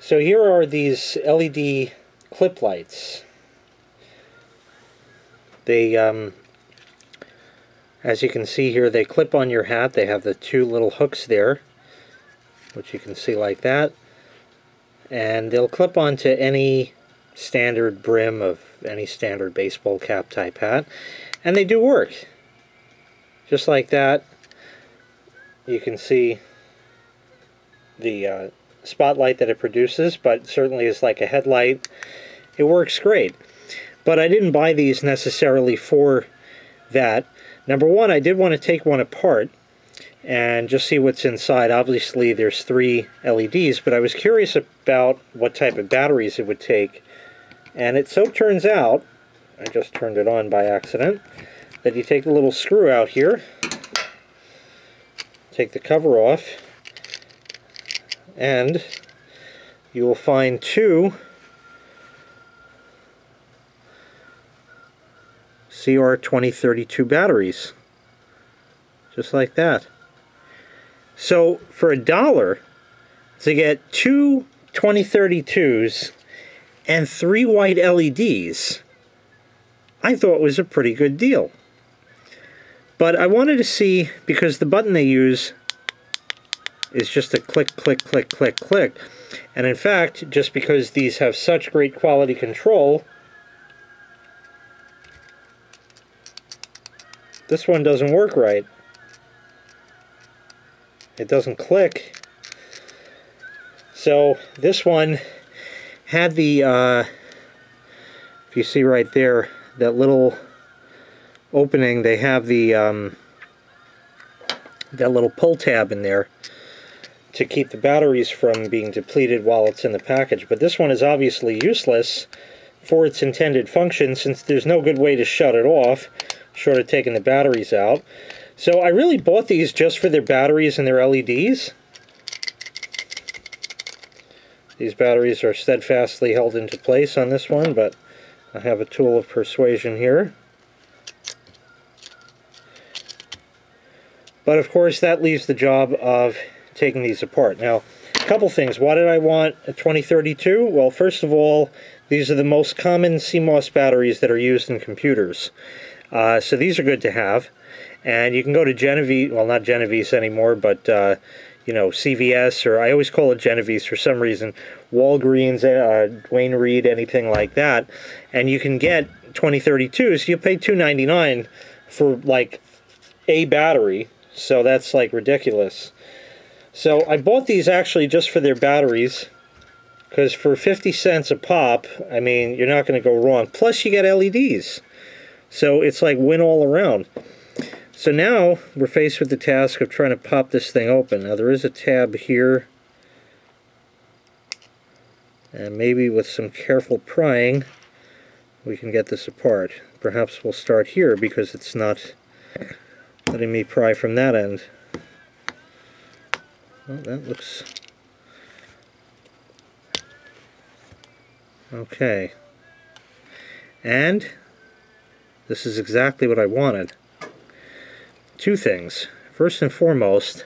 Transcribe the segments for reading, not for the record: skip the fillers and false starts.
So here are these LED clip lights. They, as you can see here, they clip on your hat. They have the two little hooks there, which you can see like that. And they'll clip onto any standard brim of any standard baseball cap type hat. And they do work. Just like that. You can see the spotlight that it produces, but certainly is like a headlight. It works great. But I didn't buy these necessarily for that. Number one, I did want to take one apart and just see what's inside. Obviously there's 3 LEDs, but I was curious about what type of batteries it would take. And it so turns out, I just turned it on by accident, that you take the little screw out here, take the cover off, and you will find 2 CR2032 batteries, just like that. So for $1 to get 2 2032s and 3 white LEDs, I thought was a pretty good deal. But I wanted to see, because the button they use is just a click, click, click, click, click. And in fact, just because these have such great quality control, this one doesn't work right. It doesn't click. So this one had the, if you see right there, that little opening, they have the that little pull tab in there to keep the batteries from being depleted while it's in the package. But this one is obviously useless for its intended function, since there's no good way to shut it off short of taking the batteries out. So I really bought these just for their batteries and their LEDs. These batteries are steadfastly held into place on this one, but I have a tool of persuasion here. But of course that leaves the job of taking these apart. Now, a couple things. Why did I want a 2032? Well, first of all, these are the most common CMOS batteries that are used in computers. So these are good to have. And you can go to Genovese, well, not Genovese anymore, but you know, CVS, or I always call it Genovese for some reason, Walgreens, Dwayne Reed, anything like that, and you can get 2032s. You pay $2.99 for like a battery, so that's like ridiculous. So I bought these actually just for their batteries, because for 50 cents a pop, I mean, you're not going to go wrong. Plus you get LEDs, so it's like win all around. So now we're faced with the task of trying to pop this thing open. Now there is a tab here, and maybe with some careful prying we can get this apart. Perhaps we'll start here because it's not letting me pry from that end. Well, that looks okay. And this is exactly what I wanted. 2 things. First and foremost,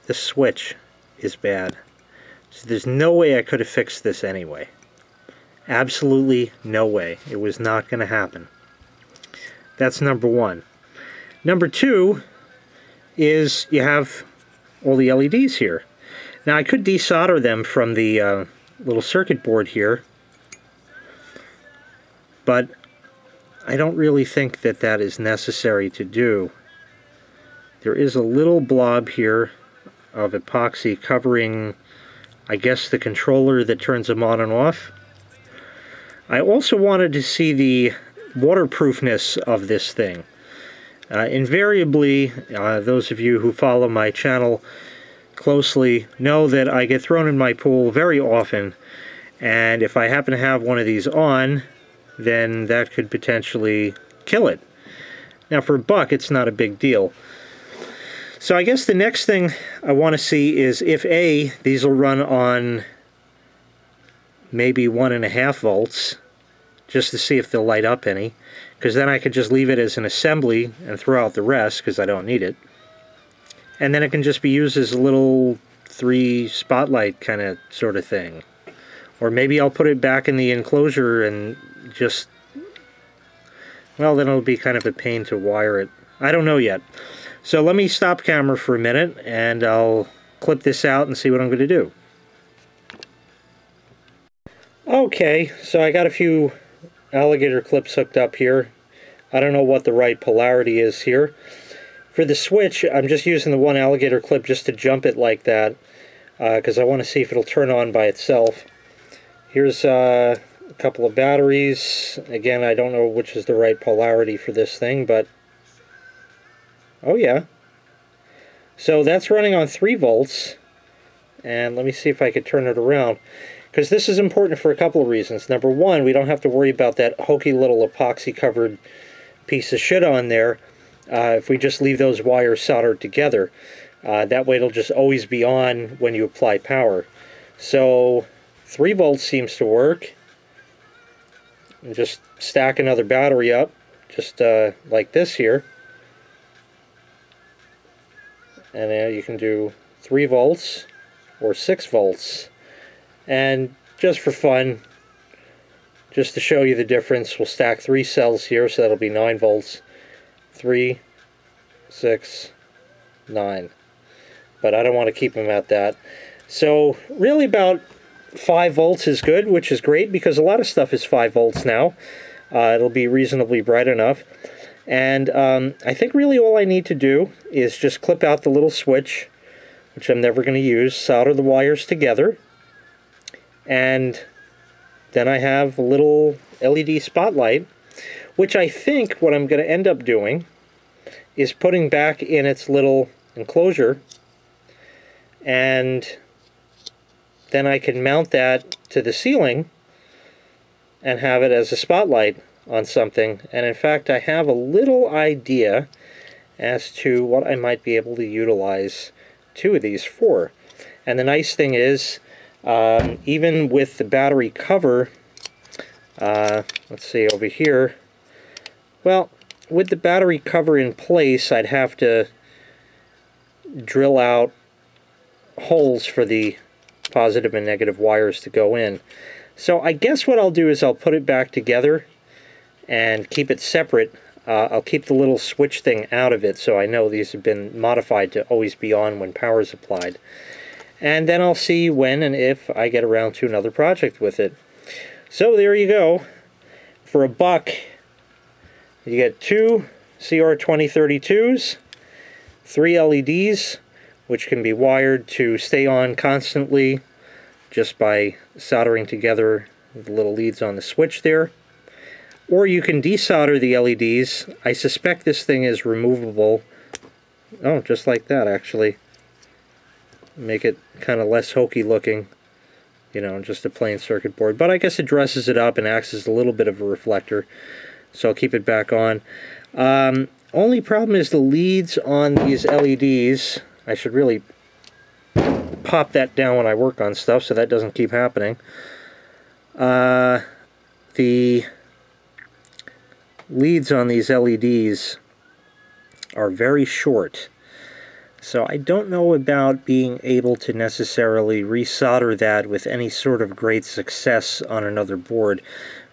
the switch is bad. So there's no way I could have fixed this anyway. Absolutely no way. It was not going to happen. That's number 1. Number 2 is you have all the LEDs here. Now I could desolder them from the little circuit board here, but I don't really think that that is necessary to do. There is a little blob here of epoxy covering, I guess, the controller that turns them on and off. I also wanted to see the waterproofness of this thing. Invariably, those of you who follow my channel closely know that I get thrown in my pool very often, and if I happen to have one of these on, then that could potentially kill it. Now for $1, it's not a big deal. So I guess the next thing I want to see is if A, these will run on maybe 1.5 volts, just to see if they'll light up any, because then I could just leave it as an assembly and throw out the rest because I don't need it. And then it can just be used as a little 3 spotlight kind of sort of thing. Or maybe I'll put it back in the enclosure and just, well, then it'll be kind of a pain to wire it. I don't know yet. So let me stop camera for a minute and I'll clip this out and see what I'm going to do. Okay, so I got a few alligator clips hooked up here. I don't know what the right polarity is here. For the switch, I'm just using the one alligator clip just to jump it like that, because I want to see if it'll turn on by itself. Here's a couple of batteries. Again, I don't know which is the right polarity for this thing, but oh yeah. So that's running on 3 volts, and let me see if I could turn it around. Because this is important for a couple of reasons. Number one, we don't have to worry about that hokey little epoxy-covered piece of shit on there if we just leave those wires soldered together. That way it'll just always be on when you apply power. So 3 volts seems to work. And just stack another battery up, just like this here. And then you can do 3 volts or 6 volts. And just for fun, just to show you the difference, we'll stack 3 cells here, so that'll be 9 volts. 3, 6, 9. But I don't want to keep them at that. So really about 5 volts is good, which is great because a lot of stuff is 5 volts now. It'll be reasonably bright enough. And I think really all I need to do is just clip out the little switch, which I'm never going to use, solder the wires together, and then I have a little LED spotlight, which I think what I'm going to end up doing is putting back in its little enclosure, and then I can mount that to the ceiling and have it as a spotlight on something. And in fact, I have a little idea as to what I might be able to utilize 2 of these for. And the nice thing is, even with the battery cover, let's see over here, well, with the battery cover in place, I'd have to drill out holes for the positive and negative wires to go in. So I guess what I'll do is I'll put it back together and keep it separate. I'll keep the little switch thing out of it, so I know these have been modified to always be on when power is applied. And then I'll see when and if I get around to another project with it. So there you go. For $1, you get 2 CR2032s, 3 LEDs, which can be wired to stay on constantly just by soldering together the little leads on the switch there. Or you can desolder the LEDs. I suspect this thing is removable. Oh, just like that, actually. Make it kind of less hokey looking, you know, just a plain circuit board. But I guess it dresses it up and acts as a little bit of a reflector, so I'll keep it back on. Only problem is the leads on these LEDs. I should really pop that down when I work on stuff so that doesn't keep happening. The leads on these LEDs are very short. So I don't know about being able to necessarily resolder that with any sort of great success on another board,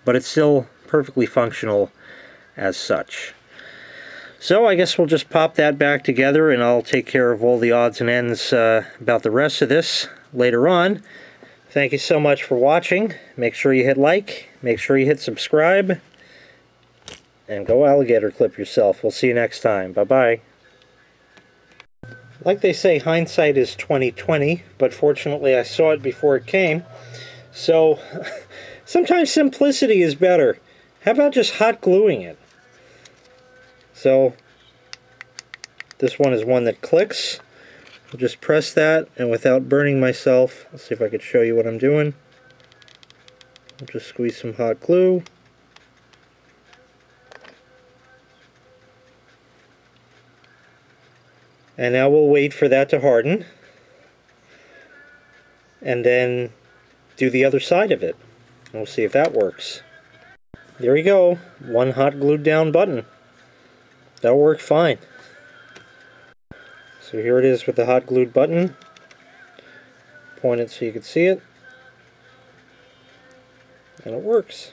but it's still perfectly functional as such. So I guess we'll just pop that back together and I'll take care of all the odds and ends about the rest of this later on. Thank you so much for watching. Make sure you hit like, make sure you hit subscribe, and go alligator clip yourself. We'll see you next time. Bye-bye. Like they say, hindsight is 20/20, but fortunately I saw it before it came. So sometimes simplicity is better. How about just hot gluing it? So this one is one that clicks. I'll just press that, and without burning myself, let's see if I could show you what I'm doing. I'll just squeeze some hot glue. And now we'll wait for that to harden, and then do the other side of it. And we'll see if that works. There you go, one hot glued down button. That'll work fine. So here it is with the hot glued button. point it so you can see it. And it works.